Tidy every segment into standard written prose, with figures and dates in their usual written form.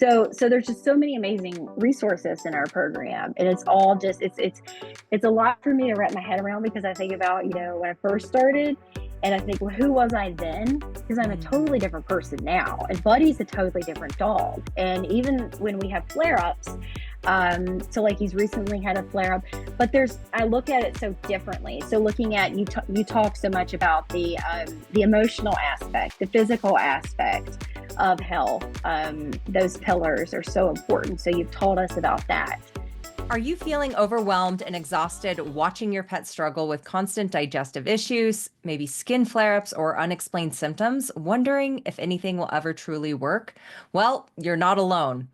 So there's just so many amazing resources in our program, and it's all just it's a lot for me to wrap my head around, because I think about, when I first started, and I think, well, who was I then? Because I'm a totally different person now, and Buddy's a totally different dog. And even when we have flare-ups, so like he's recently had a flare-up, but I look at it so differently. So looking at you talk so much about the emotional aspect, the physical aspect of health. Those pillars are so important. So you've told us about that. Are you feeling overwhelmed and exhausted watching your pet struggle with constant digestive issues, maybe skin flare-ups or unexplained symptoms, wondering if anything will ever truly work? Well, you're not alone.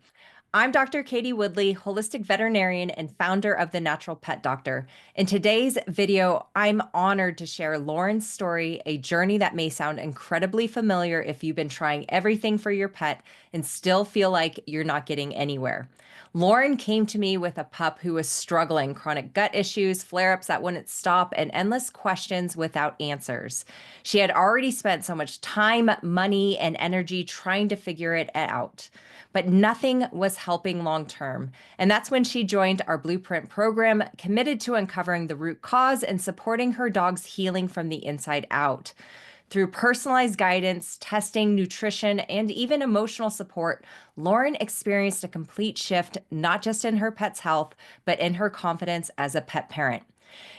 I'm Dr. Katie Woodley, holistic veterinarian and founder of The Natural Pet Doctor. In today's video, I'm honored to share Loren's story, a journey that may sound incredibly familiar if you've been trying everything for your pet and still feel like you're not getting anywhere. Loren came to me with a pup who was struggling, chronic gut issues, flare-ups that wouldn't stop, and endless questions without answers. She had already spent so much time, money, and energy trying to figure it out, but nothing was helping long-term. And that's when she joined our Blueprint program, committed to uncovering the root cause and supporting her dog's healing from the inside out. Through personalized guidance, testing, nutrition, and even emotional support, Loren experienced a complete shift, not just in her pet's health, but in her confidence as a pet parent.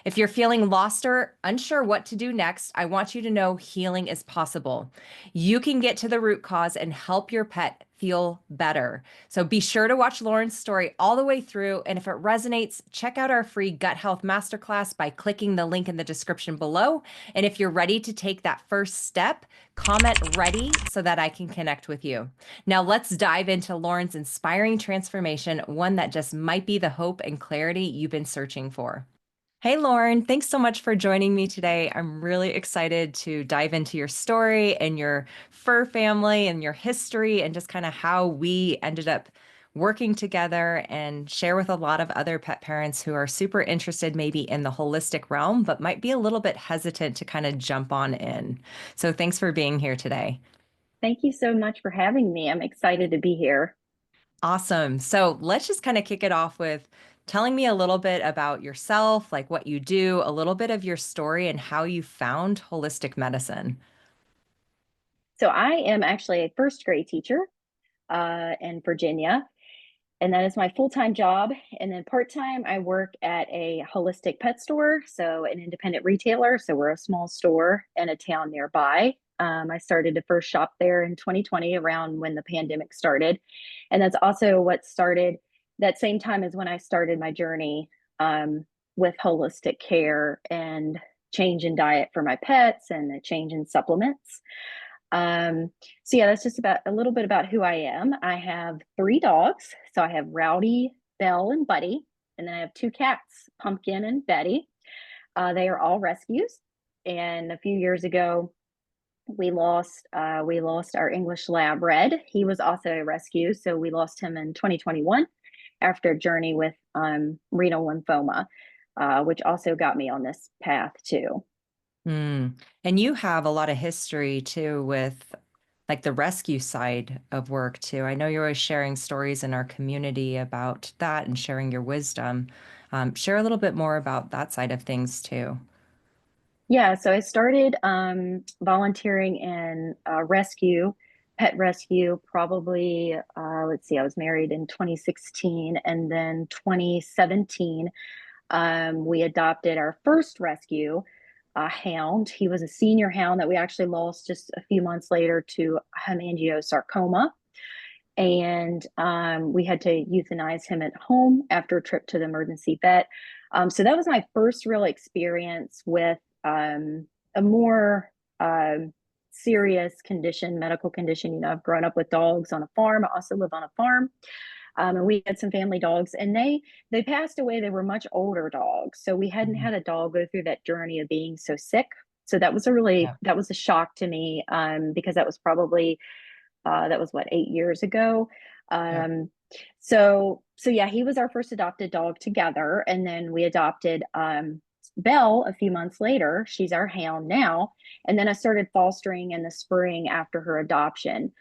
If you're feeling lost or unsure what to do next, I want you to know healing is possible. You can get to the root cause and help your pet feel better. So be sure to watch Loren's story all the way through. And if it resonates, check out our free gut health masterclass by clicking the link in the description below. And if you're ready to take that first step, comment ready so that I can connect with you. Now let's dive into Loren's inspiring transformation, one that just might be the hope and clarity you've been searching for. Hey, Loren, thanks so much for joining me today. I'm really excited to dive into your story and your fur family and your history and just kind of how we ended up working together, and share with a lot of other pet parents who are super interested maybe in the holistic realm, but might be a little bit hesitant to kind of jump on in. So thanks for being here today. Thank you so much for having me. I'm excited to be here. Awesome. So let's just kind of kick it off with telling me a little bit about yourself, like what you do, a little bit of your story, and how you found holistic medicine. So I am actually a first grade teacher in Virginia, and that is my full-time job. And then part-time, I work at a holistic pet store, so an independent retailer. So we're a small store in a town nearby. I started to first shop there in 2020, around when the pandemic started. And that's also what started that same time as when I started my journey with holistic care and change in diet for my pets and a change in supplements. So yeah, that's just about a little bit about who I am. I have 3 dogs. So I have Rowdy, Belle, and Buddy. And then I have 2 cats, Pumpkin and Betty. They are all rescues. And a few years ago, we lost our English Lab Red. He was also a rescue. So we lost him in 2021 after a journey with renal lymphoma, which also got me on this path too. Mm. And you have a lot of history too with like the rescue side of work too. I know you're always sharing stories in our community about that and sharing your wisdom. Share a little bit more about that side of things too. Yeah, so I started volunteering in pet rescue, probably, let's see, I was married in 2016, and then 2017, we adopted our first rescue, a hound. He was a senior hound that we actually lost just a few months later to hemangiosarcoma. And we had to euthanize him at home after a trip to the emergency vet. So that was my first real experience with a more serious condition, medical condition. I've grown up with dogs on a farm. I also live on a farm. And we had some family dogs, and they passed away. They were much older dogs. So we hadn't had a dog go through that journey of being so sick. So Yeah. that was a shock to me, because that was probably that was what, 8 years ago. Yeah. So yeah, he was our first adopted dog together, and then we adopted Belle a few months later. She's our hound now, and then I started fostering in the spring after her adoption.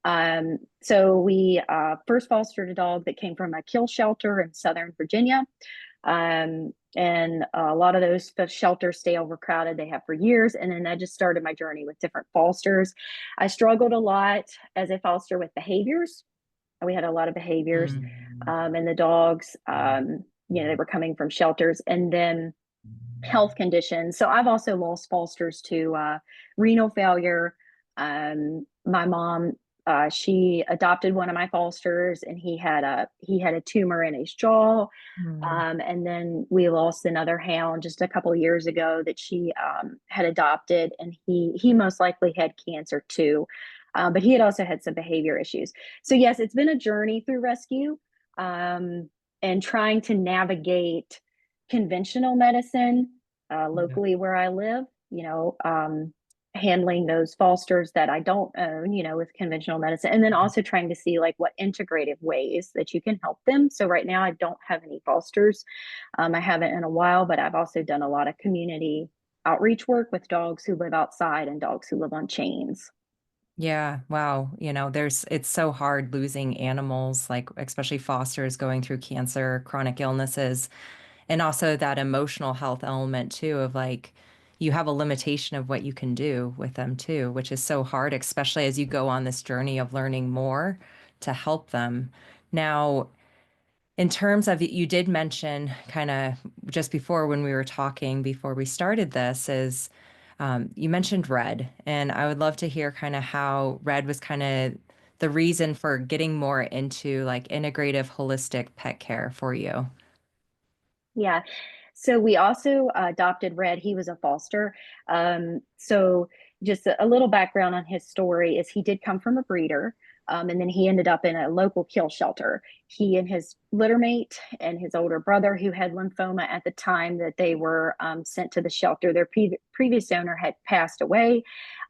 So we first fostered a dog that came from a kill shelter in Southern Virginia. And a lot of those shelters stay overcrowded. They have for years. And then I just started my journey with different fosters. I struggled a lot as a foster with behaviors. We had a lot of behaviors, and the dogs, they were coming from shelters, and then health conditions. So I've also lost fosters to renal failure. My mom, she adopted one of my fosters, and he had a tumor in his jaw. Mm. And then we lost another hound just a couple of years ago that she had adopted, and he most likely had cancer too. But he had also had some behavior issues. So yes, it's been a journey through rescue, and trying to navigate conventional medicine Yeah. locally where I live. Handling those fosters that I don't own, with conventional medicine, and then also trying to see like what integrative ways that you can help them. So right now I don't have any fosters. I haven't in a while, but I've also done a lot of community outreach work with dogs who live outside and dogs who live on chains. Yeah, wow. It's so hard losing animals, like especially fosters going through cancer, chronic illnesses, and also that emotional health element too of like you have a limitation of what you can do with them too, which is so hard, especially as you go on this journey of learning more to help them. Now, in terms of, you did mention kind of just before when we were talking, before we started this, is you mentioned Red, and I would love to hear kind of how Red was kind of the reason for getting more into like integrative, holistic pet care for you. Yeah. So we also adopted Red. He was a foster. So just a little background on his story is he did come from a breeder, and then he ended up in a local kill shelter. He and his litter mate and his older brother, who had lymphoma at the time that they were sent to the shelter, their previous owner had passed away,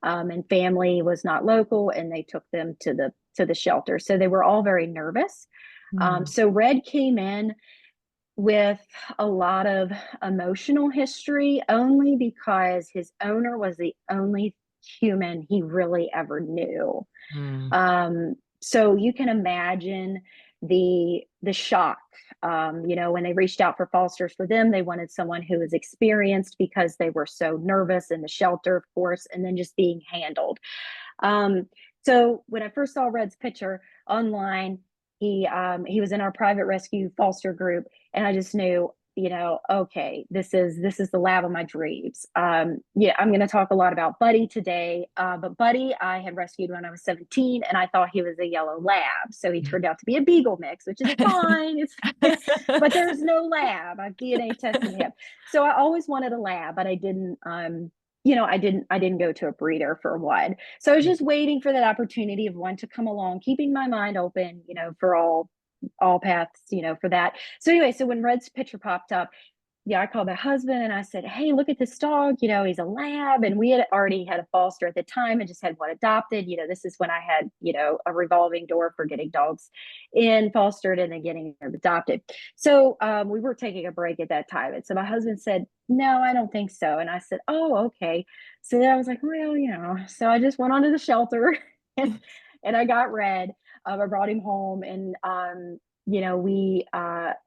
and family was not local, and they took them to the shelter. So they were all very nervous. Mm, So Red came in with a lot of emotional history only because his owner was the only human he really ever knew. mm, So you can imagine the shock. When they reached out for fosters for them, they wanted someone who was experienced because they were so nervous in the shelter, of course, and then just being handled. Um, so when I first saw Red's picture online, he was in our private rescue foster group, and I just knew, okay, this is the lab of my dreams. Yeah, I'm going to talk a lot about Buddy today, but Buddy I had rescued when I was 17, and I thought he was a yellow lab, so he turned out to be a beagle mix, which is fine. But there's no lab. I've DNA tested him, so I always wanted a lab, but I didn't. I didn't go to a breeder for one. So I was yeah. just waiting for that opportunity of one to come along, keeping my mind open, for all paths, for that. So anyway, so when Red's picture popped up, yeah, I called my husband and I said, "Hey, look at this dog. He's a lab." And we had already had a foster at the time and just had one adopted. This is when I had, a revolving door for getting dogs in fostered and then getting them adopted. So we were taking a break at that time. And so my husband said, "No, I don't think so." And I said, "Oh, okay." So then I was like, "Well, so I just went onto the shelter and I got Red. I brought him home, and we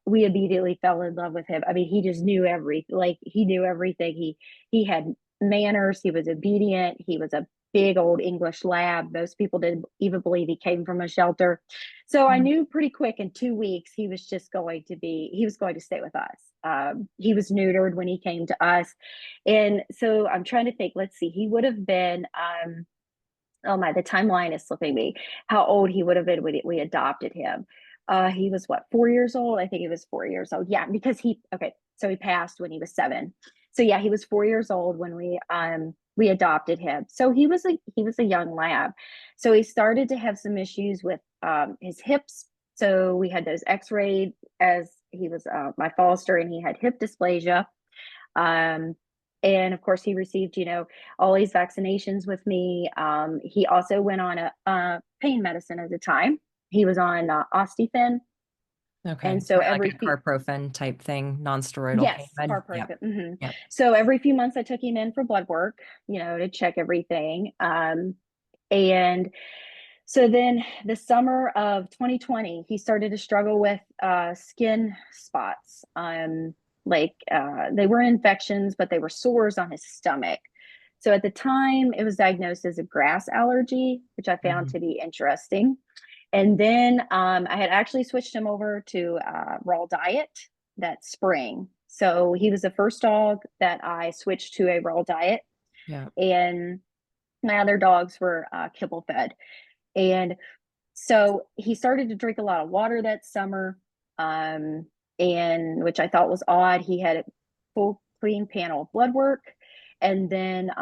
immediately fell in love with him. I mean, he just knew everything. Like, he knew everything. He had manners. He was obedient. He was a big old English lab. Most people didn't even believe he came from a shelter. So I Mm. knew pretty quick in 2 weeks he was going to stay with us. He was neutered when he came to us, and so I'm trying to think. Let's see, he would have been. Oh my, the timeline is slipping me. How old he would have been when we adopted him. He was what, 4 years old? I think he was 4 years old. Yeah, because so he passed when he was 7. So yeah, he was 4 years old when we adopted him. So he was a young lab. So he started to have some issues with his hips. So we had those X-rayed as he was my foster, and he had hip dysplasia. Um, and of course, he received, all these vaccinations with me. He also went on a pain medicine at the time. He was on Ostefen. Okay. And so Kind of like every a few, carprofen type thing, non-steroidal pain yes, med. Yep. carprofen. Yep. So every few months I took him in for blood work, to check everything. And So then the summer of 2020, he started to struggle with skin spots. They were infections, but they were sores on his stomach. So at the time, it was diagnosed as a grass allergy, which I found Mhm. to be interesting. And then I had actually switched him over to raw diet that spring. So he was the first dog that I switched to a raw diet, Yeah. and my other dogs were kibble fed. And so he started to drink a lot of water that summer, um, and which I thought was odd. He had a full clean panel of blood work. And then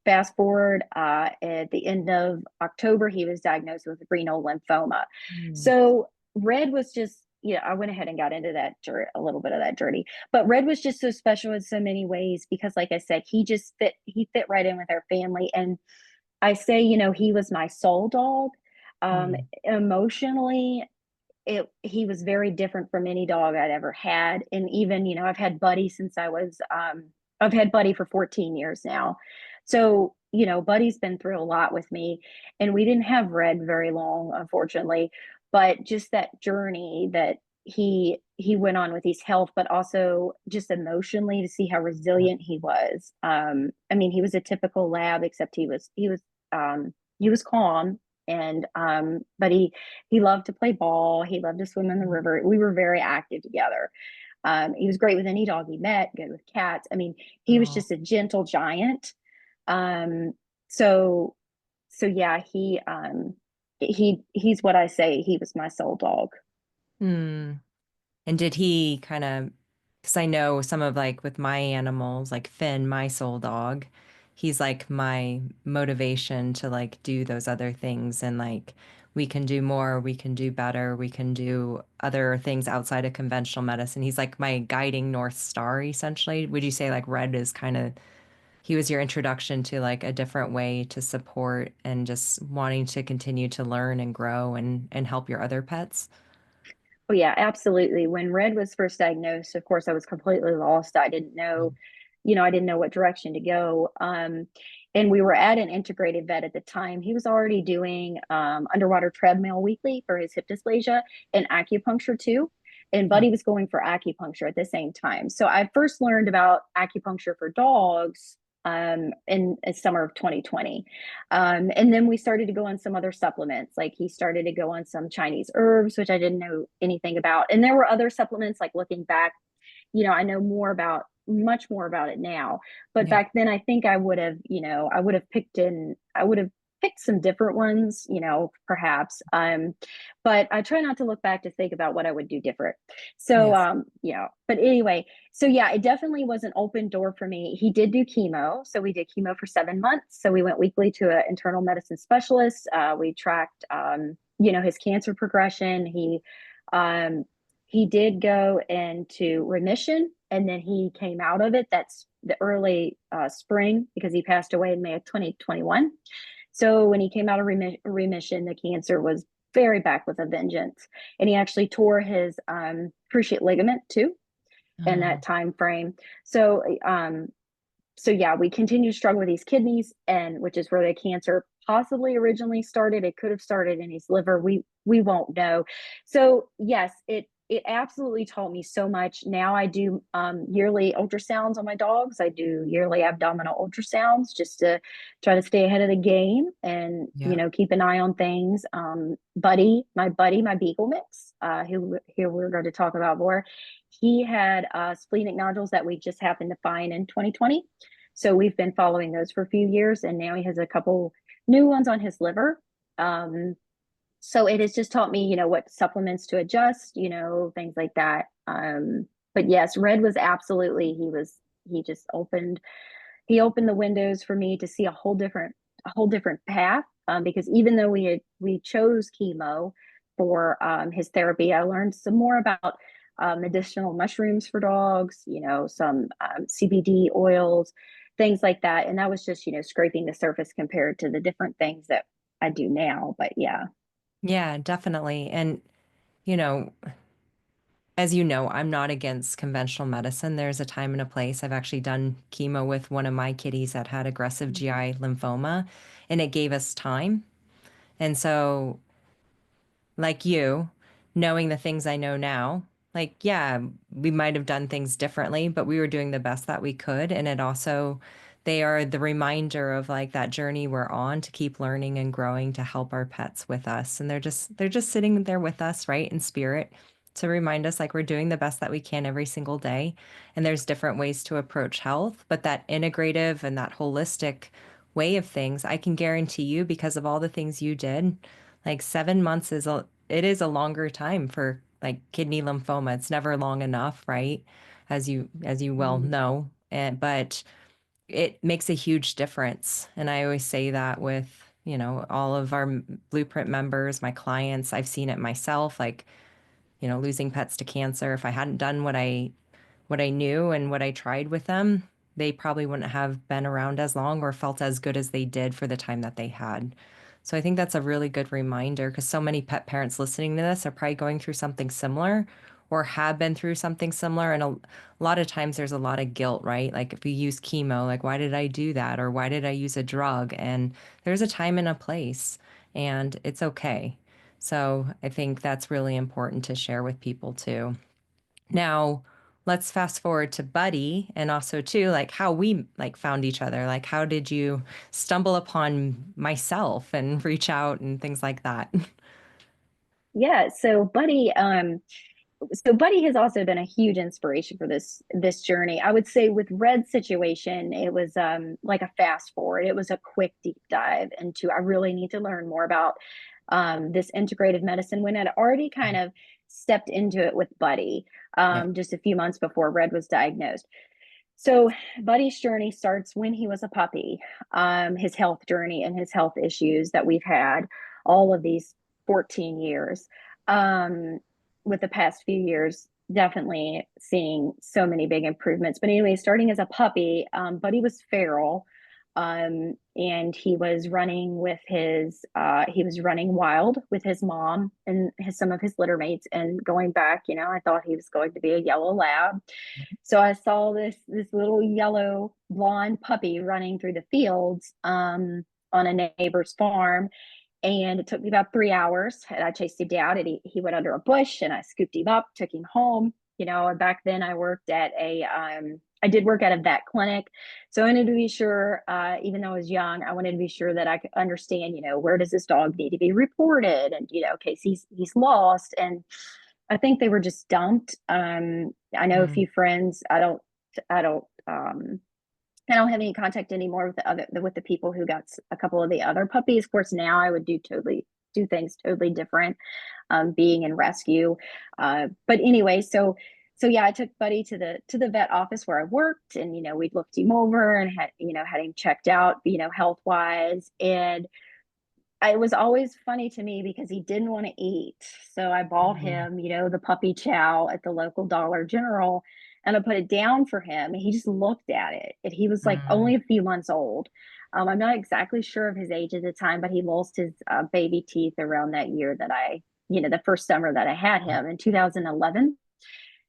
fast forward at the end of October, he was diagnosed with renal lymphoma. Mm. So Red was just, I went ahead and got into that a little bit of that journey. But Red was just so special in so many ways because, like I said, he fit right in with our family. And I say, he was my soul dog. Mm. Emotionally, he was very different from any dog I'd ever had. And even, I've had Buddy since I've had Buddy for 14 years now. So, Buddy's been through a lot with me. And we didn't have Red very long, unfortunately. But just that journey that he went on with his health, but also just emotionally to see how Yeah. resilient he was. I mean, he was a typical lab, except he was calm, and but he loved to play ball. He loved to swim in the Mm. river. We were very active together. He was great with any dog he met, good with cats. I mean, he was Oh. just a gentle giant. Um, so so yeah, he's what I say. He was my soul dog. Hmm. And did he kind of, because I know some of like with my animals, like Finn, my soul dog, he's like my motivation to like do those other things. And like we can do more, we can do better, we can do other things outside of conventional medicine. He's like my guiding North Star, essentially. Would you say like Red is kind of, he was your introduction to like a different way to support and just wanting to continue to learn and grow and help your other pets? Oh yeah, absolutely. When Red was first diagnosed, of course, I was completely lost. I didn't know, I didn't know what direction to go. And we were at an integrated vet at the time. He was already doing underwater treadmill weekly for his hip dysplasia and acupuncture too. And Yeah. Buddy was going for acupuncture at the same time. So I first learned about acupuncture for dogs in summer of 2020. And then we started to go on some other supplements. Like he started to go on some Chinese herbs, which I didn't know anything about. And there were other supplements, like looking back, I know much more about it now. But Yeah. back then, I think I would have picked some different ones, perhaps. But I try not to look back to think about what I would do different. So, Yes. but anyway, so yeah, it definitely was an open door for me. He did do chemo. So we did chemo for 7 months. So we went weekly to an internal medicine specialist. We tracked, his cancer progression. Um, he did go into remission and then he came out of it. That's the early spring because he passed away in May of 2021. So when he came out of remission, the cancer was very back with a vengeance. And he actually tore his cruciate ligament too in that Oh, time frame. So yeah, we continue to struggle with these kidneys, and which is where the cancer possibly originally started. It could have started in his liver. We won't know. So yes, it absolutely taught me so much. Now I do yearly ultrasounds on my dogs. I do yearly abdominal ultrasounds just to try to stay ahead of the game and yeah. keep an eye on things. Buddy, my beagle mix, who here we're going to talk about more. He had splenic nodules that we just happened to find in 2020. So we've been following those for a few years, and now he has a couple new ones on his liver. So it has just taught me, what supplements to adjust, things like that. But yes, Red was absolutely, he just opened the windows for me to see a whole different path. Because even though we chose chemo for his therapy, I learned some more about medicinal mushrooms for dogs, some CBD oils, things like that. And that was just, scraping the surface compared to the different things that I do now. But yeah. Yeah, definitely. And, you know, as you know, I'm not against conventional medicine. There's a time and a place. I've actually done chemo with one of my kitties that had aggressive GI lymphoma, and it gave us time. And so, like you, knowing the things I know now, like, yeah, we might have done things differently, but we were doing the best that we could. And it also, they are the reminder of like that journey we're on to keep learning and growing to help our pets with us. And they're just sitting there with us, right, in spirit to remind us like we're doing the best that we can every single day. And there's different ways to approach health, but that integrative and that holistic way of things, I can guarantee you because of all the things you did, like 7 months is a longer time for like kidney lymphoma. It's never long enough, right? As you well Mm. know. But it makes a huge difference. And I always say that with, all of our Blueprint members, my clients, I've seen it myself, like, losing pets to cancer. If I hadn't done what I knew and what I tried with them, they probably wouldn't have been around as long or felt as good as they did for the time that they had. So I think that's a really good reminder because so many pet parents listening to this are probably going through something similar or have been through something similar. And a lot of times there's a lot of guilt, right? Like if we use chemo, like, why did I do that? Or why did I use a drug? And there's a time and a place, and it's okay. So I think that's really important to share with people too. Now, let's fast forward to Buddy and also too like how we like found each other. Like how did you stumble upon myself and reach out and things like that? Yeah, so Buddy has also been a huge inspiration for this journey. I would say with Red's situation, it was like a fast forward. It was a quick deep dive into I really need to learn more about this integrative medicine when I'd already kind of stepped into it with Buddy Yeah. just a few months before Red was diagnosed. So Buddy's journey starts when he was a puppy, his health journey and his health issues that we've had all of these 14 years. Um, with the past few years, definitely seeing so many big improvements. But anyway, starting as a puppy, Buddy was feral. And he was running wild with his mom and some of his litter mates. And going back, I thought he was going to be a yellow lab. So I saw this little yellow blonde puppy running through the fields on a neighbor's farm, and it took me about 3 hours. And I chased him down, and he went under a bush, and I scooped him up, took him home. And back then I did work at a vet clinic, so I wanted to be sure, even though I was young, I wanted to be sure that I could understand, where does this dog need to be reported, and in case he's lost. And I think they were just dumped. I know a Mm, few friends. I don't, I don't have any contact anymore with the people who got a couple of the other puppies. Of course, now I would do things totally different, being in rescue. But anyway, so yeah, I took Buddy to the vet office where I worked, and we'd looked him over and had him checked out, health wise. And it was always funny to me because he didn't want to eat. So I bought mm, him, the puppy chow at the local Dollar General, and I put it down for him. And he just looked at it. And he was like mm, only a few months old. I'm not exactly sure of his age at the time, but he lost his baby teeth around that year the first summer that I had him in 2011.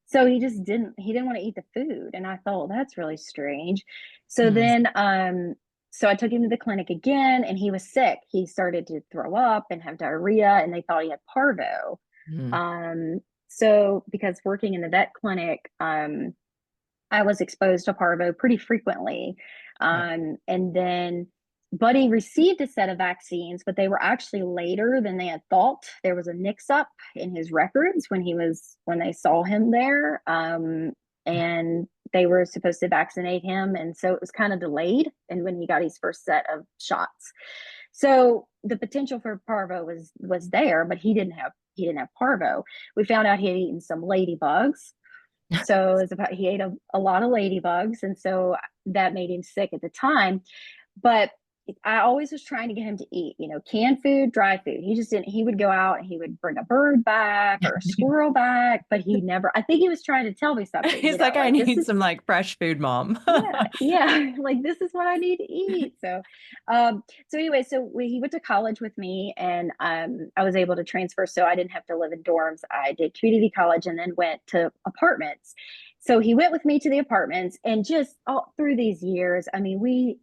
So he didn't want to eat the food. And I thought, well, that's really strange. So mm, then so I took him to the clinic again, and he was sick. He started to throw up and have diarrhea, and they thought he had parvo. mm, Um so because working in the vet clinic, I was exposed to parvo pretty frequently. yeah. And then Buddy received a set of vaccines, but they were actually later than they had thought. There was a mix up in his records when they saw him there. And they were supposed to vaccinate him. And so it was kind of delayed. And when he got his first set of shots. So the potential for parvo was there, but he didn't have parvo. We found out he had eaten some ladybugs, so he ate a lot of ladybugs, and so that made him sick at the time. But I always was trying to get him to eat, canned food, dry food. He just didn't. He would go out and he would bring a bird back or a squirrel back, but he never. I think he was trying to tell me something, He's like, I like this need is some like fresh food, mom. yeah, like this is what I need to eat. So anyway, he went to college with me, and I was able to transfer, so I didn't have to live in dorms. I did community college and then went to apartments. So he went with me to the apartments, and just all through these years, I mean,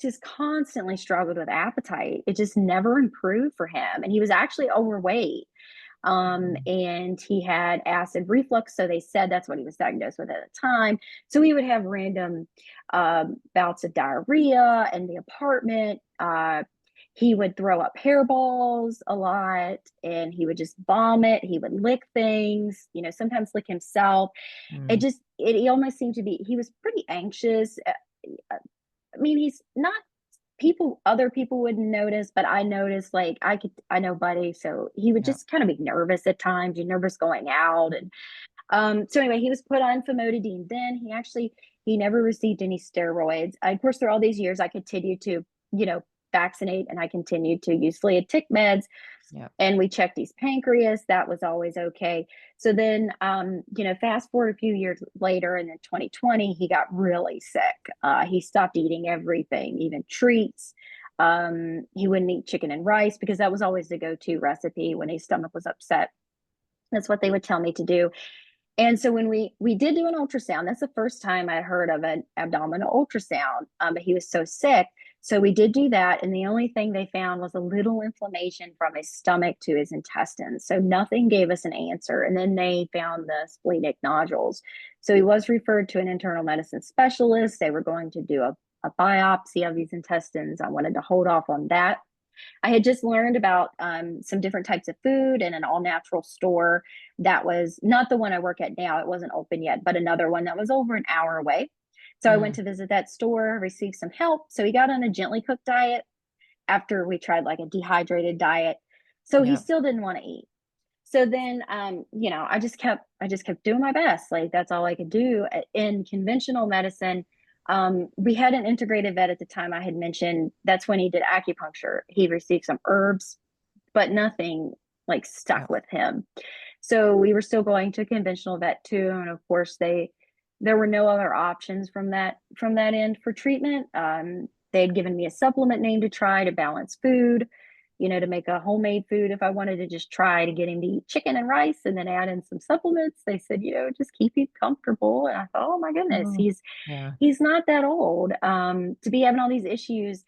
just constantly struggled with appetite. It just never improved for him. And he was actually overweight. Mhm. And he had acid reflux. So they said that's what he was diagnosed with at the time. So he would have random bouts of diarrhea in the apartment. He would throw up hairballs a lot and he would just vomit. He would lick things, sometimes lick himself. Mm. He almost seemed to be, he was pretty anxious. I mean, he's not other people wouldn't notice, but I noticed like I know Buddy, so he would Yeah. just kind of be nervous at times. You're nervous going out. And so anyway, he was put on famotidine. Then he never received any steroids. Of course, through all these years, I continued to, you know, vaccinate and I continued to use flea tick meds Yeah. and we checked his pancreas. That was always okay. So then, fast forward a few years later, and in 2020, he got really sick. He stopped eating everything, even treats. He wouldn't eat chicken and rice because that was always the go-to recipe when his stomach was upset. That's what they would tell me to do. And so when we did do an ultrasound, that's the first time I heard of an abdominal ultrasound. But he was so sick, so we did do that, and the only thing they found was a little inflammation from his stomach to his intestines. So nothing gave us an answer. And then they found the splenic nodules. So he was referred to an internal medicine specialist. They were going to do a biopsy of his intestines. I wanted to hold off on that. I had just learned about some different types of food in an all natural store that was not the one I work at now. It wasn't open yet, but another one that was over an hour away. So I went Mm. to visit that store, received some help. So he got on a gently cooked diet after we tried like a dehydrated diet. So he Yeah. still didn't want to eat. So then, I just kept doing my best. Like that's all I could do in conventional medicine. We had an integrative vet at the time I had mentioned. That's when he did acupuncture. He received some herbs, but nothing like Yeah. stuck with him. So we were still going to conventional vet too, and of course there were no other options from that end for treatment. They had given me a supplement name to try to balance food, to make a homemade food if I wanted to just try to get him to eat chicken and rice and then add in some supplements. They said, just keep him comfortable. And I thought, oh my goodness, Oh, yeah. he's not that old to be having all these issues.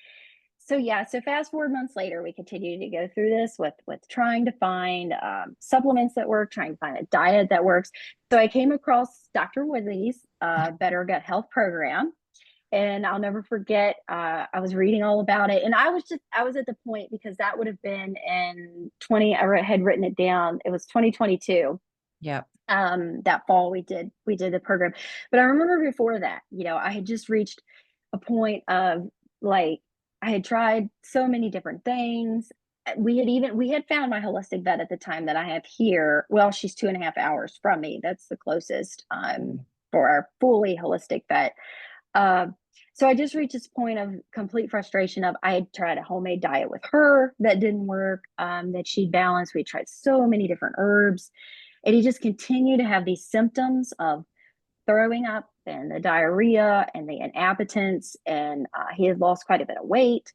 So yeah, so fast forward months later, we continue to go through this with trying to find supplements that work, trying to find a diet that works. So I came across Dr. Woodley's Better Gut Health Program, and I'll never forget. I was reading all about it, and I was at the point because that would have been in 20. I had written it down. It was 2022. Yeah. That fall we did the program, but I remember before that, I had just reached a point of like I had tried so many different things. We had found my holistic vet at the time that I have here. Well, she's 2.5 hours from me. That's the closest Mm. for our fully holistic vet. uh, so I just reached this point of complete frustration of I had tried a homemade diet with her that didn't work, that she balanced. We tried so many different herbs, and he just continued to have these symptoms of throwing up and the diarrhea and the inappetence, and he had lost quite a bit of weight.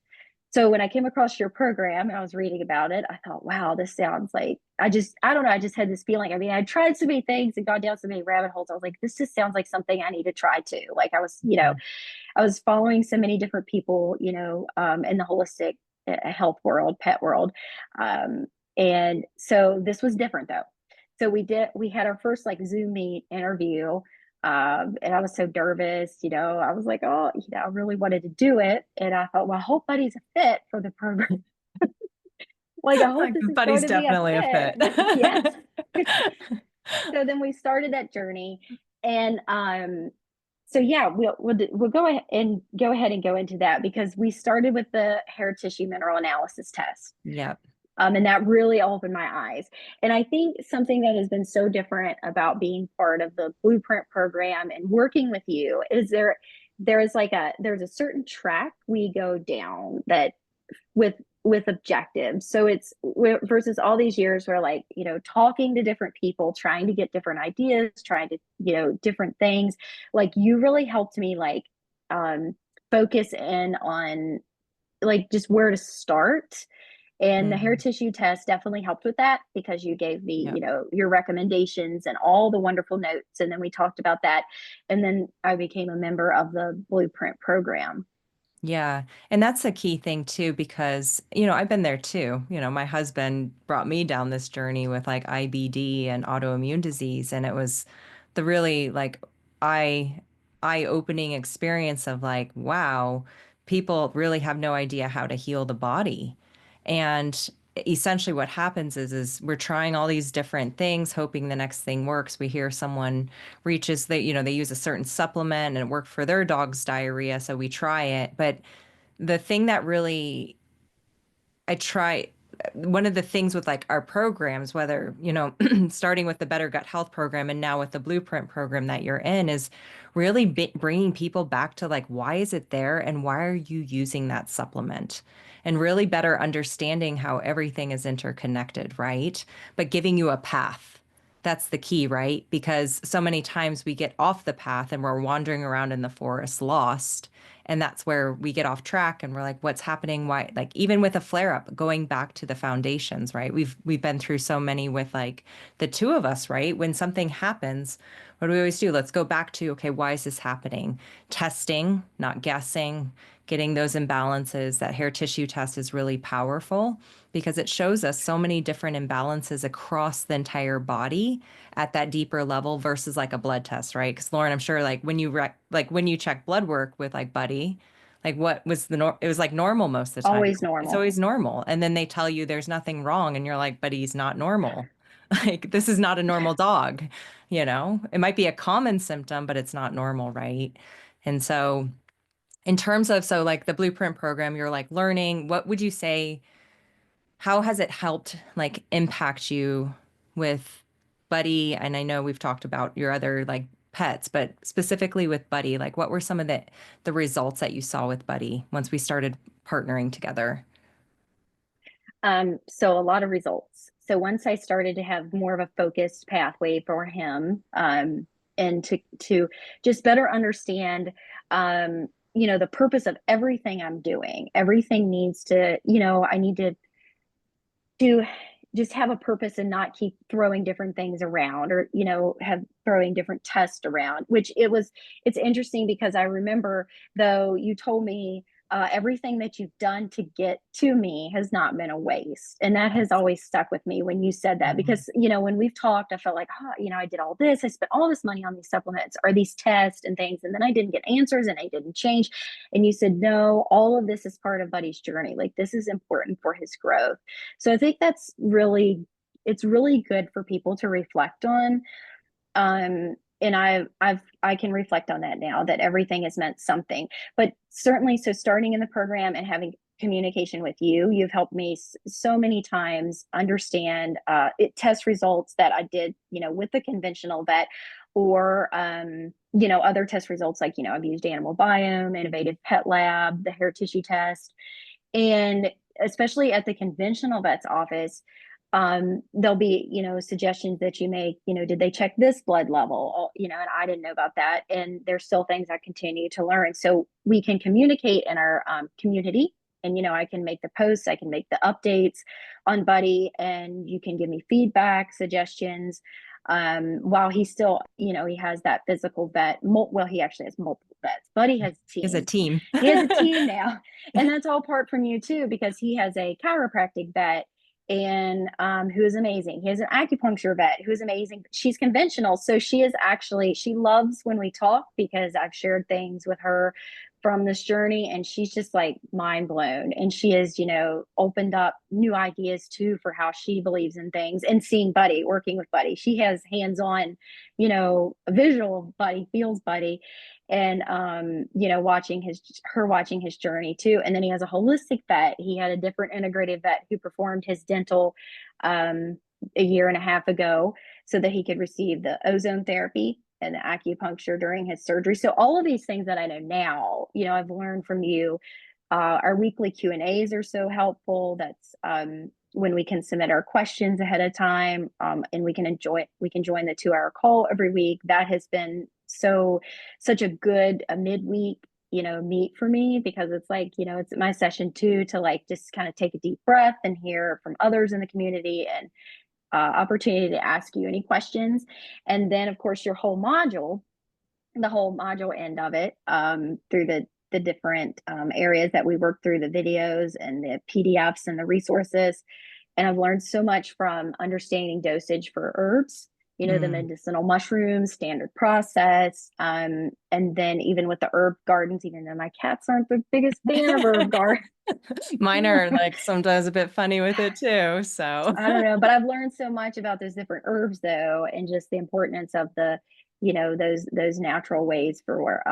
So when I came across your program and I was reading about it, I thought, wow, this sounds like I don't know, I just had this feeling. I mean, I tried so many things and gone down so many rabbit holes. I was like, this just sounds like something I need to try too. Like Mhm. I was following so many different people, in the holistic health world, pet world. Um, and so this was different though. So we had our first like Zoom meet interview. And I was so nervous, I was like, oh, I really wanted to do it. And I thought, well, I hope Buddy's a fit for the program. Like, I hope Like, this is Buddy's going to be a definitely a fit. fit. Yes. So then we started that journey. And so yeah, we'll go ahead and go into that because we started with the hair tissue mineral analysis test. Yeah. And that really opened my eyes. And I think something that has been so different about being part of the Blueprint program and working with you is there's a certain track we go down that with objectives. So it's versus all these years where like, talking to different people, trying to get different ideas, trying to, different things. Like you really helped me like focus in on like just where to start. And the hair Mhm. tissue test definitely helped with that because you gave me, Yeah. your recommendations and all the wonderful notes. And then we talked about that. And then I became a member of the Blueprint program. Yeah. And that's a key thing too, because, I've been there too. My husband brought me down this journey with like IBD and autoimmune disease. And it was the really like eye eye-opening experience of like, wow, people really have no idea how to heal the body. And essentially what happens is we're trying all these different things, hoping the next thing works. We hear someone reaches they use a certain supplement and it worked for their dog's diarrhea, so we try it. But the thing that really I try one of the things with like our programs, whether, starting with the Better Gut Health program and now with the Blueprint program that you're in, is really bringing people back to like, why is it there and why are you using that supplement? And really better understanding how everything is interconnected, right? But giving you a path. That's the key, right? Because so many times we get off the path and we're wandering around in the forest lost. And that's where we get off track and we're like, what's happening? Why? Like even with a flare up, going back to the foundations, right? We've been through so many with like the two of us, right? When something happens, what do we always do? Let's go back to, okay, why is this happening? Testing, not guessing, getting those imbalances. That hair tissue test is really powerful because it shows us so many different imbalances across the entire body at that deeper level versus like a blood test, right? Because Lauren, I'm sure like when you check blood work with like Buddy, like what was it was like normal most of the time. Always It's normal. always normal. And then they tell you there's nothing wrong and you're like, but he's not normal. Like this is not a normal dog, It might be a common symptom, but it's not normal, right? And so in terms of so like the Blueprint program, you're like learning, what would you say how has it helped like impact you with Buddy? And I know we've talked about your other like pets, but specifically with Buddy, like what were some of the results that you saw with Buddy once we started partnering together? So a lot of results. So once I started to have more of a focused pathway for him, and to just better understand, the purpose of everything I'm doing. Everything needs to, I need to just have a purpose and not keep throwing different things around, or have throwing different tests around, which it's interesting because I remember, though, you told me, everything that you've done to get to me has not been a waste, and that has always stuck with me when you said that, Mhm. because when we've talked, I felt like, I did all this, I spent all this money on these supplements or these tests and things, and then I didn't get answers and I didn't change. And you said, no, all of this is part of Buddy's journey, like this is important for his growth. So I think it's really good for people to reflect on. And I can reflect on that now, that everything has meant something. But certainly, so starting in the program and having communication with you've helped me so many times understand, test results that I did, with the conventional vet, or other test results, like, I've used Animal Biome, Innovative Pet Lab, the hair tissue test. And especially at the conventional vet's office, there'll be, suggestions that you make, did they check this blood level? And I didn't know about that. And there's still things I continue to learn. So we can communicate in our community. And, I can make the posts, I can make the updates on Buddy, and you can give me feedback, suggestions. While he still, he has that physical vet. Well, he actually has multiple vets, but he has a As a team. team. He has a team now, and that's all part from you too, because he has a chiropractic vet, and who is amazing. He has an acupuncture vet who's amazing. She's conventional, so she loves when we talk, because I've shared things with her from this journey, and she's just like mind blown. And she has, opened up new ideas too for how she believes in things, and seeing Buddy, working with Buddy. She has hands-on, a visual Buddy, feels Buddy, and watching his journey too. And then he has a holistic vet. He had a different integrative vet who performed his dental, a year and a half ago, so that he could receive the ozone therapy and the acupuncture during his surgery. So all of these things that I know now, I've learned from you. Our weekly Q&As are so helpful. That's when we can submit our questions ahead of time, and we can join the 2-hour call every week. That has been such a good midweek, meet for me, because it's like, it's my session too, to like just kind of take a deep breath and hear from others in the community, and opportunity to ask you any questions. And then, of course, the whole module end of it, through the the different areas that we work through, the videos and the PDFs and the resources. And I've learned so much from understanding dosage for herbs, the Mm. medicinal mushrooms, standard process. And then even with the herb gardens, even though my cats aren't the biggest fan of herb gardens. Mine are like sometimes a bit funny with it too. So, I don't know, but I've learned so much about those different herbs though, and just the importance of those natural ways for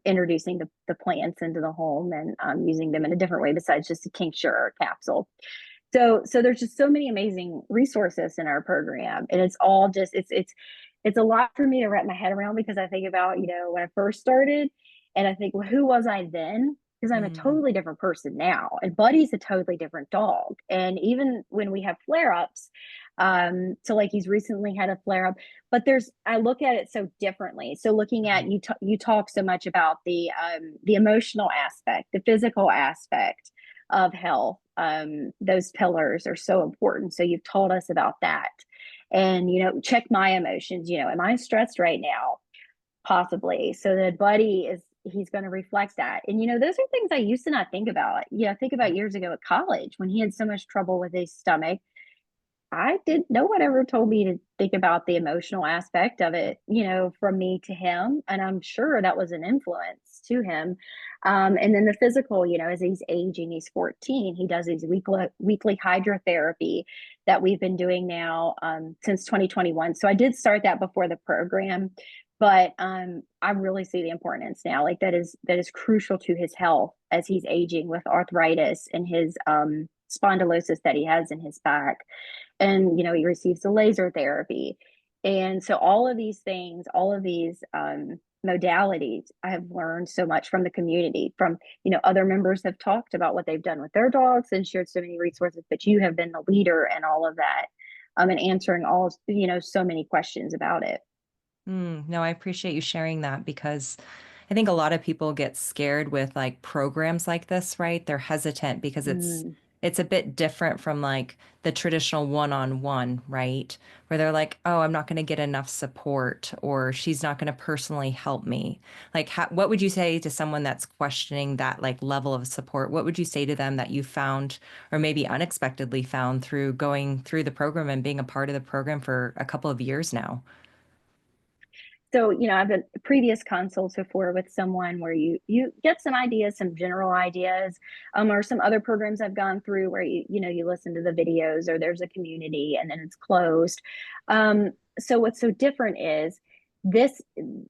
introducing the plants into the home and using them in a different way besides just a tincture or a capsule. So there's just so many amazing resources in our program, and it's all just it's a lot for me to wrap my head around because I think about when I first started, and I think, well, who was I then? Because I'm a mm, totally different person now, and Buddy's a totally different dog. And even when we have flare ups, so like he's recently had a flare up, but I look at it so differently. So looking at you talk so much about the emotional aspect, the physical aspect of health. Those pillars are so important. So you've told us about that, and check my emotions. Am I stressed right now? Possibly. So that Buddy he's going to reflect that. And those are things I used to not think about. Think about years ago at college when he had so much trouble with his stomach. I did no one ever told me to think about the emotional aspect of it, from me to him. And I'm sure that was an influence to him. And then the physical, as he's aging, he's 14, he does his weekly hydrotherapy that we've been doing now since 2021. So I did start that before the program, but I really see the importance now. Like that is crucial to his health as he's aging with arthritis and his spondylosis that he has in his back. And he receives the laser therapy. And so all of these things, all of these modalities, I have learned so much from the community. From other members have talked about what they've done with their dogs and shared so many resources, but you have been the leader in all of that, and answering all so many questions about it. no, I appreciate you sharing that because I think a lot of people get scared with like programs like this, right? They're hesitant because Mm. it's a bit different from like the traditional one-on-one, right? Where they're like, "Oh, I'm not going to get enough support or she's not going to personally help me." Like what would you say to someone that's questioning that like level of support? What would you say to them that you found or maybe unexpectedly found through going through the program and being a part of the program for a couple of years now? So I've been previous consults before with someone where you get some ideas, some general ideas, or some other programs I've gone through where you listen to the videos or there's a community and then it's closed. So what's so different is this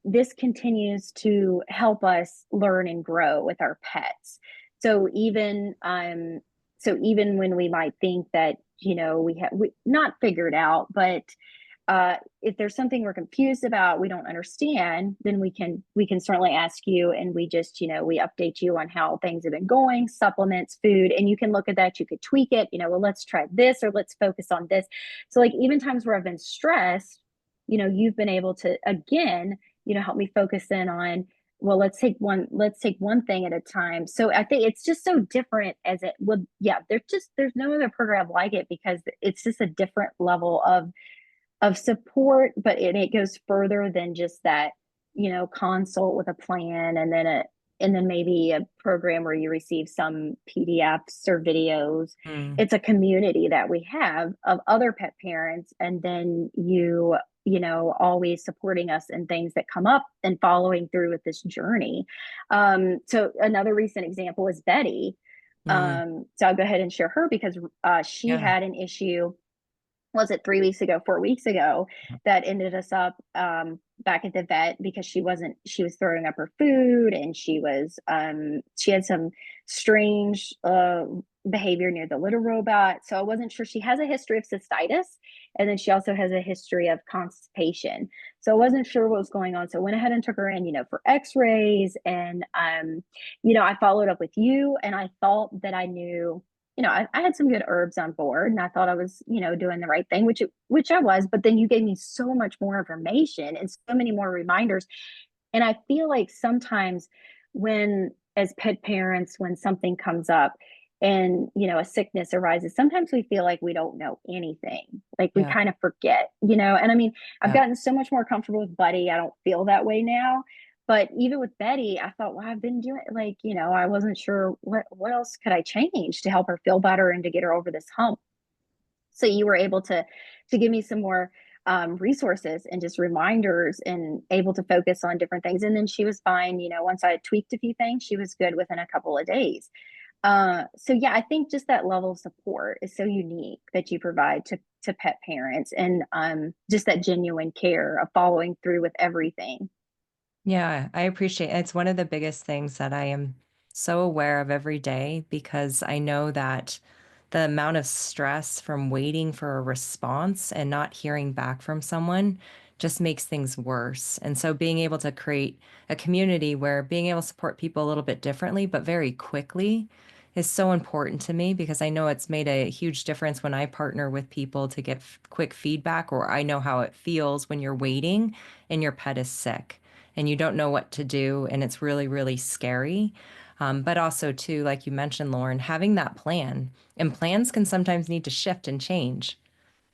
this continues to help us learn and grow with our pets. So even when we might think that we not figured out, but if there's something we're confused about, we don't understand, then we can certainly ask you, and we just we update you on how things have been going, supplements, food, and you can look at that. You could tweak it. Well, let's try this or let's focus on this. So like even times where I've been stressed, you've been able to again, help me focus in on. Well, let's take one thing at a time. So I think it's just so different as it would. Yeah, there's no other program like it because it's just a different level of support, but it goes further than just that, consult with a plan and then maybe a program where you receive some PDFs or videos. Mm, It's a community that we have of other pet parents, and then always supporting us in things that come up and following through with this journey. So another recent example is Betty. mm, So I'll go ahead and share her because she yeah. had an issue, was it 3 weeks ago, 4 weeks ago, that ended us up back at the vet because she was throwing up her food, and she had some strange behavior near the litter robot. So I wasn't sure. She has a history of cystitis, and then she also has a history of constipation. So I wasn't sure what was going on. So I went ahead and took her in, for x-rays. And I followed up with you, and I thought that I knew, I had some good herbs on board, and I thought I was, doing the right thing, which I was. But then you gave me so much more information and so many more reminders. And I feel like sometimes when, as pet parents, when something comes up and, a sickness arises, sometimes we feel like we don't know anything. Like we Yeah. kind of forget, and I mean, I've Yeah. gotten so much more comfortable with Buddy. I don't feel that way now. But even with Betty, I thought, well, I've been doing like, I wasn't sure what else could I change to help her feel better and to get her over this hump. So you were able to give me some more resources and just reminders and able to focus on different things. And then she was fine. Once I tweaked a few things, she was good within a couple of days. So yeah, I think just that level of support is so unique that you provide to pet parents, and just that genuine care of following through with everything. Yeah, I appreciate it's one of the biggest things that I am so aware of every day because I know that the amount of stress from waiting for a response and not hearing back from someone just makes things worse. And so being able to create a community where being able to support people a little bit differently, but very quickly is so important to me because I know it's made a huge difference when I partner with people to get quick feedback, or I know how it feels when you're waiting and your pet is sick and you don't know what to do and it's really, really scary. But also, too, like you mentioned, Lauren, having that plan and plans can sometimes need to shift and change.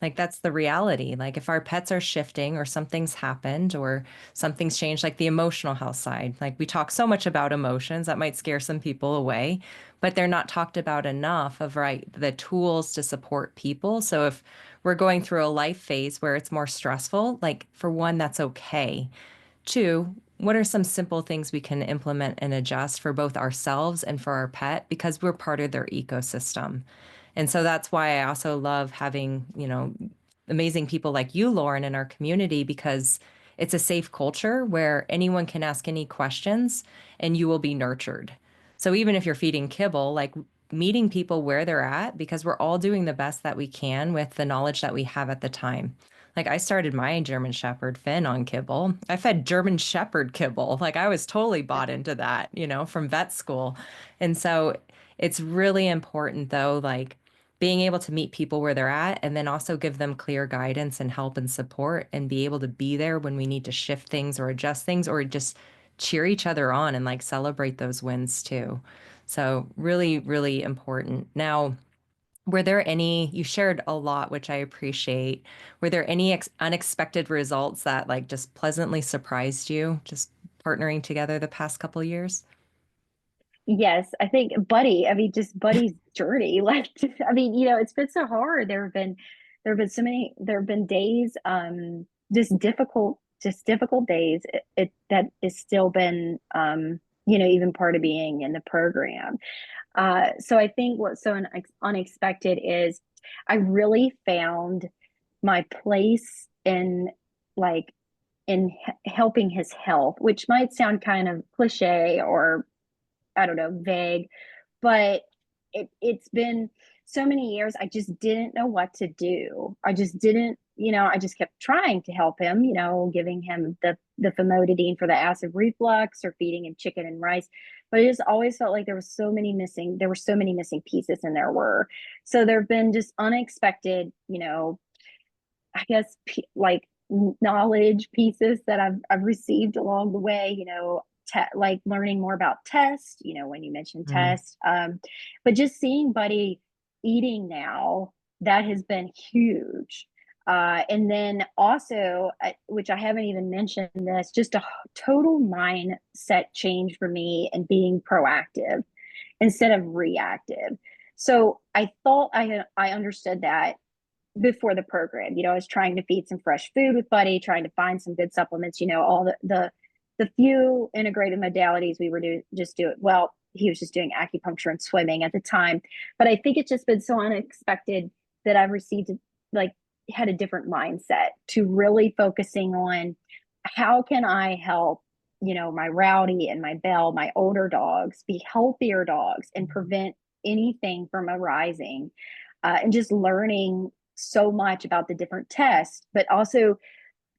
Like that's the reality. Like if our pets are shifting or something's happened or something's changed, like the emotional health side, like we talk so much about emotions that might scare some people away, but they're not talked about enough of right the tools to support people. So if we're going through a life phase where it's more stressful, like for one, that's okay. Two, what are some simple things we can implement and adjust for both ourselves and for our pet because we're part of their ecosystem? And so that's why I also love having, amazing people like you, Lauren, in our community because it's a safe culture where anyone can ask any questions and you will be nurtured. So even if you're feeding kibble, like meeting people where they're at because we're all doing the best that we can with the knowledge that we have at the time. Like I started my German Shepherd Finn on kibble. I fed German Shepherd kibble. Like I was totally bought into that, from vet school. And so it's really important though, like being able to meet people where they're at and then also give them clear guidance and help and support and be able to be there when we need to shift things or adjust things or just cheer each other on and like celebrate those wins too. So really, really important. Now, were there any, you shared a lot, which I appreciate. Were there any unexpected results that like just pleasantly surprised you, just partnering together the past couple of years? Yes, I think Buddy, I mean, just Buddy's journey. Like, I mean, it's been so hard. There have been days, just difficult days. That is still been, even part of being in the program. So I think what's so unexpected is I really found my place in like helping his health, which might sound kind of cliche or I don't know, vague, but it's been so many years. I just didn't know what to do. I just didn't, I just kept trying to help him, giving him the famotidine for the acid reflux or feeding him chicken and rice. But I just always felt like there were so many missing pieces, and there were. So there have been just unexpected, I guess like knowledge pieces that I've received along the way, like learning more about test, when you mentioned Mm. test, but just seeing Buddy eating now, that has been huge. And then also, which I haven't even mentioned this, just a total mindset change for me and being proactive instead of reactive. So I thought I understood that before the program. I was trying to feed some fresh food with Buddy, trying to find some good supplements, all the few integrated modalities we were just doing. Well, he was just doing acupuncture and swimming at the time. But I think it's just been so unexpected that I've received like had a different mindset to really focusing on how can I help, my Rowdy and my Belle, my older dogs, be healthier dogs and prevent anything from arising. And just learning so much about the different tests, but also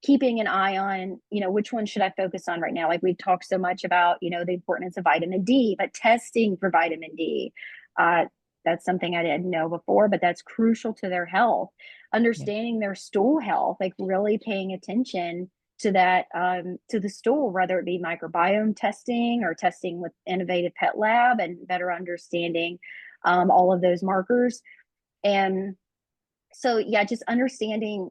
keeping an eye on, which one should I focus on right now? Like we've talked so much about, the importance of vitamin D, but testing for vitamin D. That's something I didn't know before, but that's crucial to their health. Yeah. Understanding their stool health, like really paying attention to that, to the stool, whether it be microbiome testing or testing with Innovative Pet Lab and better understanding all of those markers. And so, yeah, just understanding,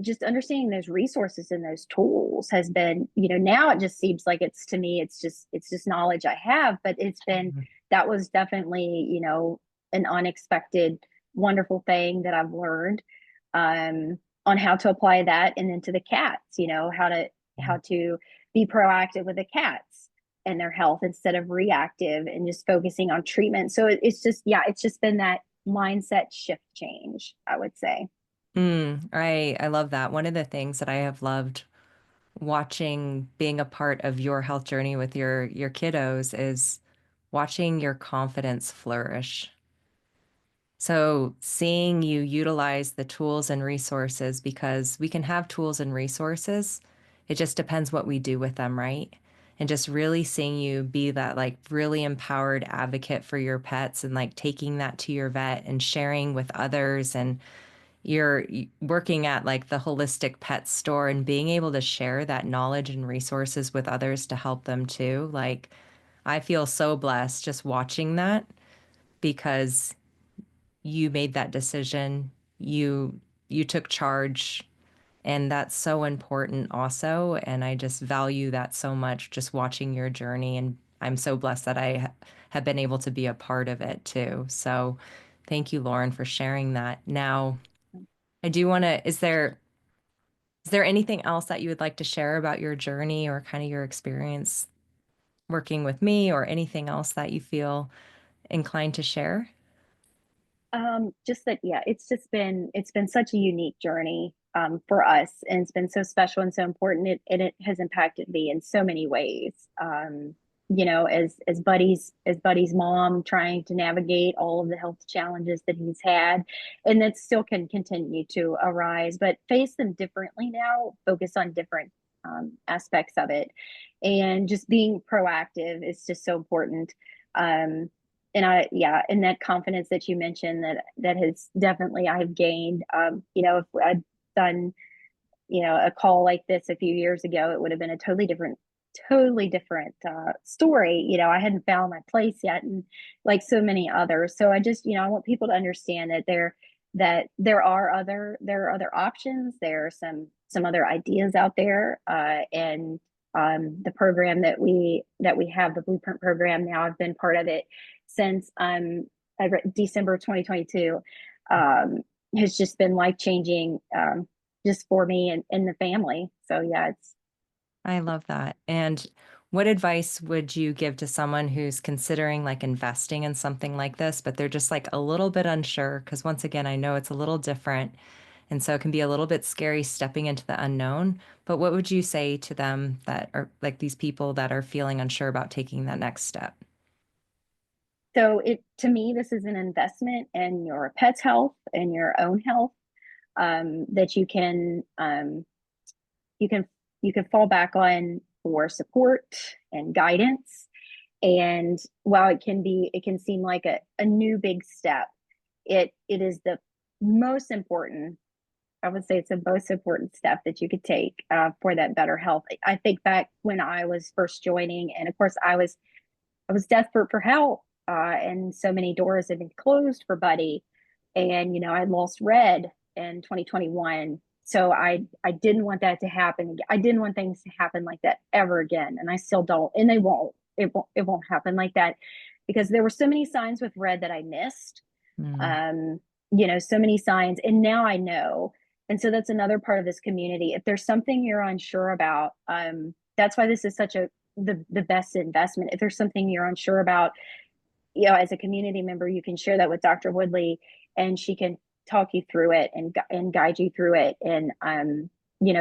just understanding those resources and those tools has been, now it just seems like it's to me, it's just knowledge I have, but it's been, that was definitely, an unexpected, wonderful thing that I've learned on how to apply that and then to the cats, how to be proactive with the cats and their health instead of reactive and just focusing on treatment. So it's just, yeah, it's just been that mindset shift change, I would say. I love that. One of the things that I have loved watching being a part of your health journey with your kiddos is watching your confidence flourish. So seeing you utilize the tools and resources, because we can have tools and resources, it just depends what we do with them, right? And just really seeing you be that like really empowered advocate for your pets and like taking that to your vet and sharing with others, and you're working at like the holistic pet store and being able to share that knowledge and resources with others to help them too. Like I feel so blessed just watching that, because you made that decision. You took charge, and that's so important also, and I just value that so much just watching your journey, and I'm so blessed that have been able to be a part of it too. So thank you, Lauren, for sharing that. Now, I do want to, is there anything else that you would like to share about your journey or kind of your experience working with me, or anything else that you feel inclined to share? Just that, yeah, it's been such a unique journey for us, and it's been so special and so important. It has impacted me in so many ways. As Buddy's mom, trying to navigate all of the health challenges that he's had, and that still can continue to arise, but face them differently now, focus on different aspects of it, and just being proactive is just so important. Um, yeah, and that confidence that you mentioned, that has definitely I have gained. If I'd done, a call like this a few years ago, it would have been a totally different story. I hadn't found my place yet, and like so many others. So I just, I want people to understand that there are other options. There are some other ideas out there, and the program that we have, the Blueprint program. Now I've been part of it since December 2022. Has just been life changing, just for me and the family. So yeah, it's I love that. And what advice would you give to someone who's considering like investing in something like this, but they're just like a little bit unsure? Because once again, I know it's a little different. And so it can be a little bit scary stepping into the unknown. But what would you say to them that are like these people that are feeling unsure about taking that next step? so it to me, this is an investment in your pet's health and your own health, that you can you can fall back on for support and guidance. And while it can seem like a new big step, it is the most important. I would say it's the most important step that you could take for that better health. I think back when I was first joining, and of course I was desperate for help, and so many doors had been closed for Buddy, and I lost Red in 2021. So I didn't want that to happen. I didn't want things to happen like that ever again, and I still don't, and they won't. It won't happen like that, because there were so many signs with Red that I missed. Mm, Um, so many signs, and now I know. And so that's another part of this community. If there's something you're unsure about, that's why this is such the best investment. If there's something you're unsure about, as a community member, you can share that with Dr. Woodley, and she can talk you through it and guide you through it, and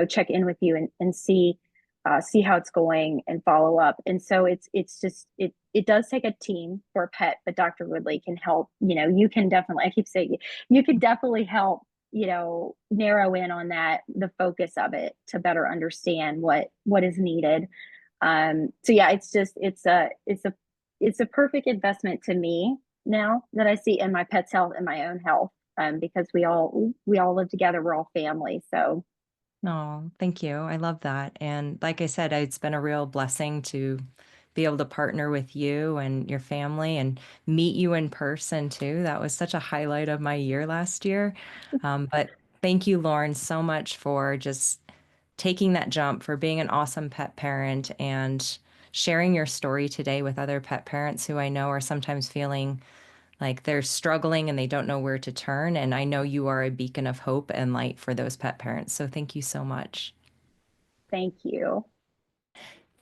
check in with you and see how it's going and follow up. And so it's just it does take a team for a pet, but Dr. Woodley can help. You can definitely, I keep saying, you could definitely help, narrow in on the focus of it to better understand what is needed. So yeah, it's a perfect investment to me now that I see in my pet's health and my own health, because we all live together. We're all family. So no, thank you. I love that. And like I said, it's been a real blessing to be able to partner with you and your family and meet you in person too. That was such a highlight of my year last year. But Thank you, Lauren, so much for just taking that jump, for being an awesome pet parent, and sharing your story today with other pet parents who I know are sometimes feeling like they're struggling and they don't know where to turn. And I know you are a beacon of hope and light for those pet parents. So thank you so much. Thank you.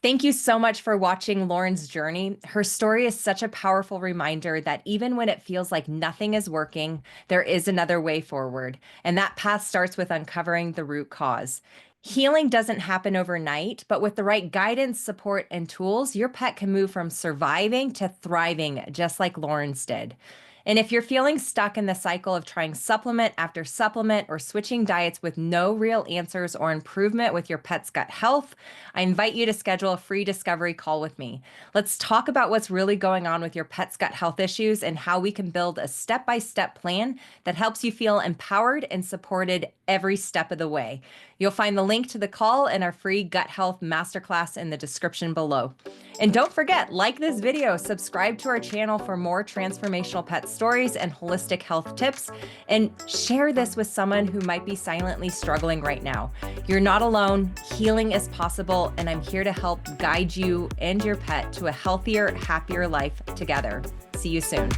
Thank you so much for watching Lauren's journey. Her story is such a powerful reminder that even when it feels like nothing is working, there is another way forward. And that path starts with uncovering the root cause. Healing doesn't happen overnight, but with the right guidance, support, and tools, your pet can move from surviving to thriving, just like Lauren's did. And if you're feeling stuck in the cycle of trying supplement after supplement or switching diets with no real answers or improvement with your pet's gut health, I invite you to schedule a free discovery call with me. Let's talk about what's really going on with your pet's gut health issues and how we can build a step-by-step plan that helps you feel empowered and supported every step of the way. You'll find the link to the call and our free gut health masterclass in the description below. And don't forget, like this video, subscribe to our channel for more transformational pet stories and holistic health tips, and share this with someone who might be silently struggling right now. You're not alone, healing is possible, and I'm here to help guide you and your pet to a healthier, happier life together. See you soon.